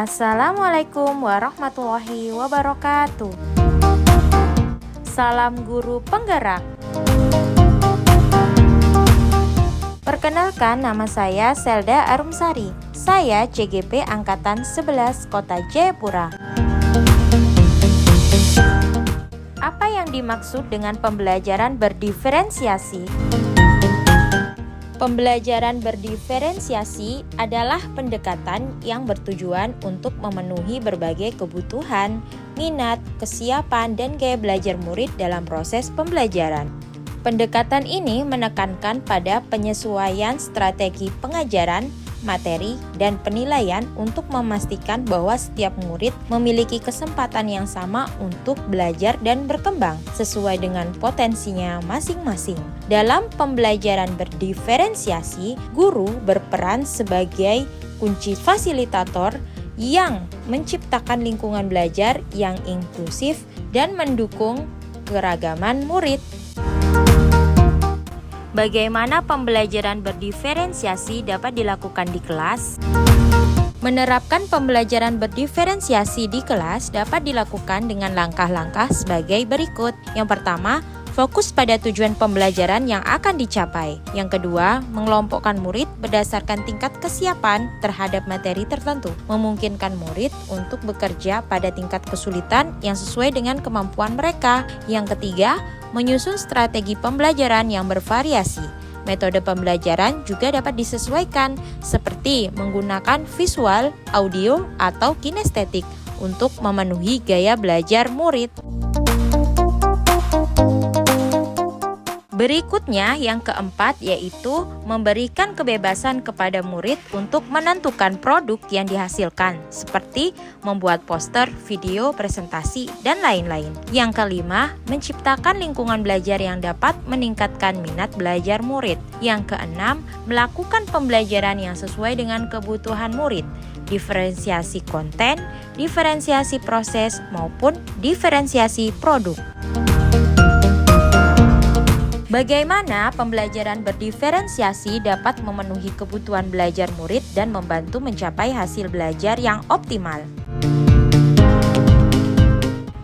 Assalamualaikum warahmatullahi wabarakatuh. Salam guru penggerak. Perkenalkan, nama saya Selda Arumsari. Saya CGP Angkatan 11 Kota Jayapura. Apa yang dimaksud dengan pembelajaran berdiferensiasi? Pembelajaran berdiferensiasi adalah pendekatan yang bertujuan untuk memenuhi berbagai kebutuhan, minat, kesiapan, dan gaya belajar murid dalam proses pembelajaran. Pendekatan ini menekankan pada penyesuaian strategi pengajaran, materi, dan penilaian untuk memastikan bahwa setiap murid memiliki kesempatan yang sama untuk belajar dan berkembang sesuai dengan potensinya masing-masing. Dalam pembelajaran berdiferensiasi, guru berperan sebagai kunci fasilitator yang menciptakan lingkungan belajar yang inklusif dan mendukung keragaman murid. Bagaimana pembelajaran berdiferensiasi dapat dilakukan di kelas? Menerapkan pembelajaran berdiferensiasi di kelas dapat dilakukan dengan langkah-langkah sebagai berikut. Yang pertama, fokus pada tujuan pembelajaran yang akan dicapai. Yang kedua, mengelompokkan murid berdasarkan tingkat kesiapan terhadap materi tertentu, memungkinkan murid untuk bekerja pada tingkat kesulitan yang sesuai dengan kemampuan mereka. Yang ketiga, menyusun strategi pembelajaran yang bervariasi. Metode pembelajaran juga dapat disesuaikan, seperti menggunakan visual, audio, atau kinestetik untuk memenuhi gaya belajar murid. Berikutnya, yang keempat, yaitu memberikan kebebasan kepada murid untuk menentukan produk yang dihasilkan, seperti membuat poster, video, presentasi, dan lain-lain. Yang kelima, menciptakan lingkungan belajar yang dapat meningkatkan minat belajar murid. Yang keenam, melakukan pembelajaran yang sesuai dengan kebutuhan murid, diferensiasi konten, diferensiasi proses, maupun diferensiasi produk. Bagaimana pembelajaran berdiferensiasi dapat memenuhi kebutuhan belajar murid dan membantu mencapai hasil belajar yang optimal?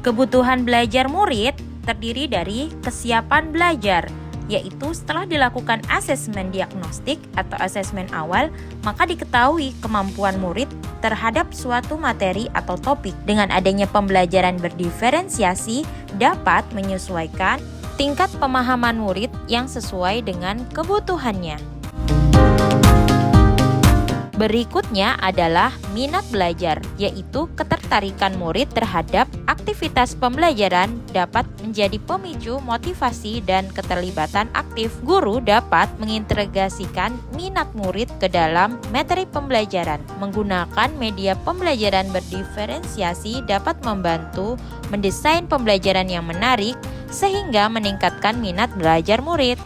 Kebutuhan belajar murid terdiri dari kesiapan belajar, yaitu setelah dilakukan asesmen diagnostik atau asesmen awal, maka diketahui kemampuan murid terhadap suatu materi atau topik. Dengan adanya pembelajaran berdiferensiasi dapat menyesuaikan tingkat pemahaman murid yang sesuai dengan kebutuhannya. Berikutnya adalah minat belajar, yaitu ketertarikan murid terhadap aktivitas pembelajaran dapat menjadi pemicu motivasi dan keterlibatan aktif. Guru dapat mengintegrasikan minat murid ke dalam materi pembelajaran. Menggunakan media pembelajaran berdiferensiasi dapat membantu mendesain pembelajaran yang menarik sehingga meningkatkan minat belajar murid.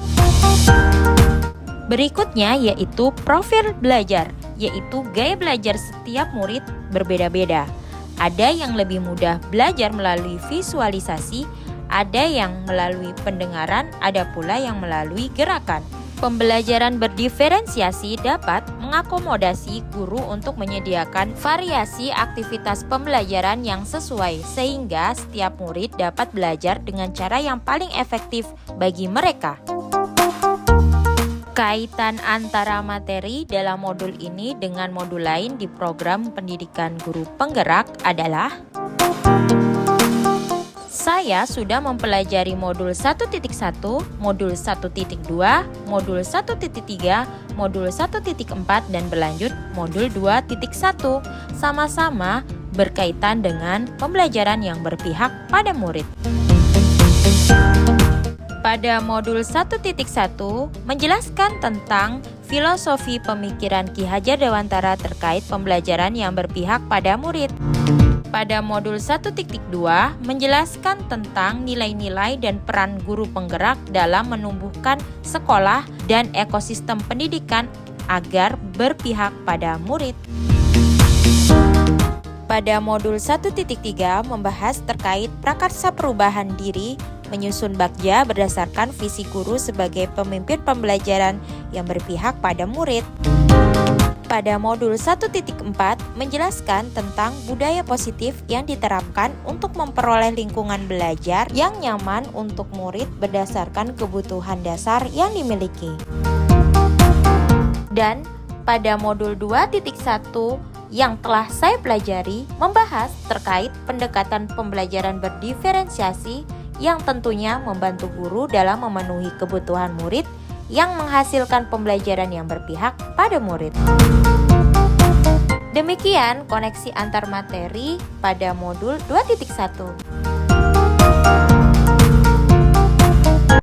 Berikutnya yaitu profil belajar, yaitu gaya belajar setiap murid berbeda-beda. Ada yang lebih mudah belajar melalui visualisasi, ada yang melalui pendengaran, ada pula yang melalui gerakan. Pembelajaran berdiferensiasi dapat mengakomodasi guru untuk menyediakan variasi aktivitas pembelajaran yang sesuai, sehingga setiap murid dapat belajar dengan cara yang paling efektif bagi mereka. Kaitan antara materi dalam modul ini dengan modul lain di program pendidikan guru penggerak adalah: saya sudah mempelajari modul 1.1, modul 1.2, modul 1.3, modul 1.4, dan berlanjut modul 2.1. Sama-sama berkaitan dengan pembelajaran yang berpihak pada murid. Pada modul 1.1 menjelaskan tentang filosofi pemikiran Ki Hajar Dewantara terkait pembelajaran yang berpihak pada murid. Pada modul 1.2 menjelaskan tentang nilai-nilai dan peran guru penggerak dalam menumbuhkan sekolah dan ekosistem pendidikan agar berpihak pada murid. Pada modul 1.3 membahas terkait prakarsa perubahan diri, menyusun bakja berdasarkan visi guru sebagai pemimpin pembelajaran yang berpihak pada murid. pada modul 1.4 menjelaskan tentang budaya positif yang diterapkan untuk memperoleh lingkungan belajar yang nyaman untuk murid berdasarkan kebutuhan dasar yang dimiliki. Dan pada modul 2.1 yang telah saya pelajari membahas terkait pendekatan pembelajaran berdiferensiasi yang tentunya membantu guru dalam memenuhi kebutuhan murid yang menghasilkan pembelajaran yang berpihak pada murid. Demikian koneksi antar materi pada modul 2.1.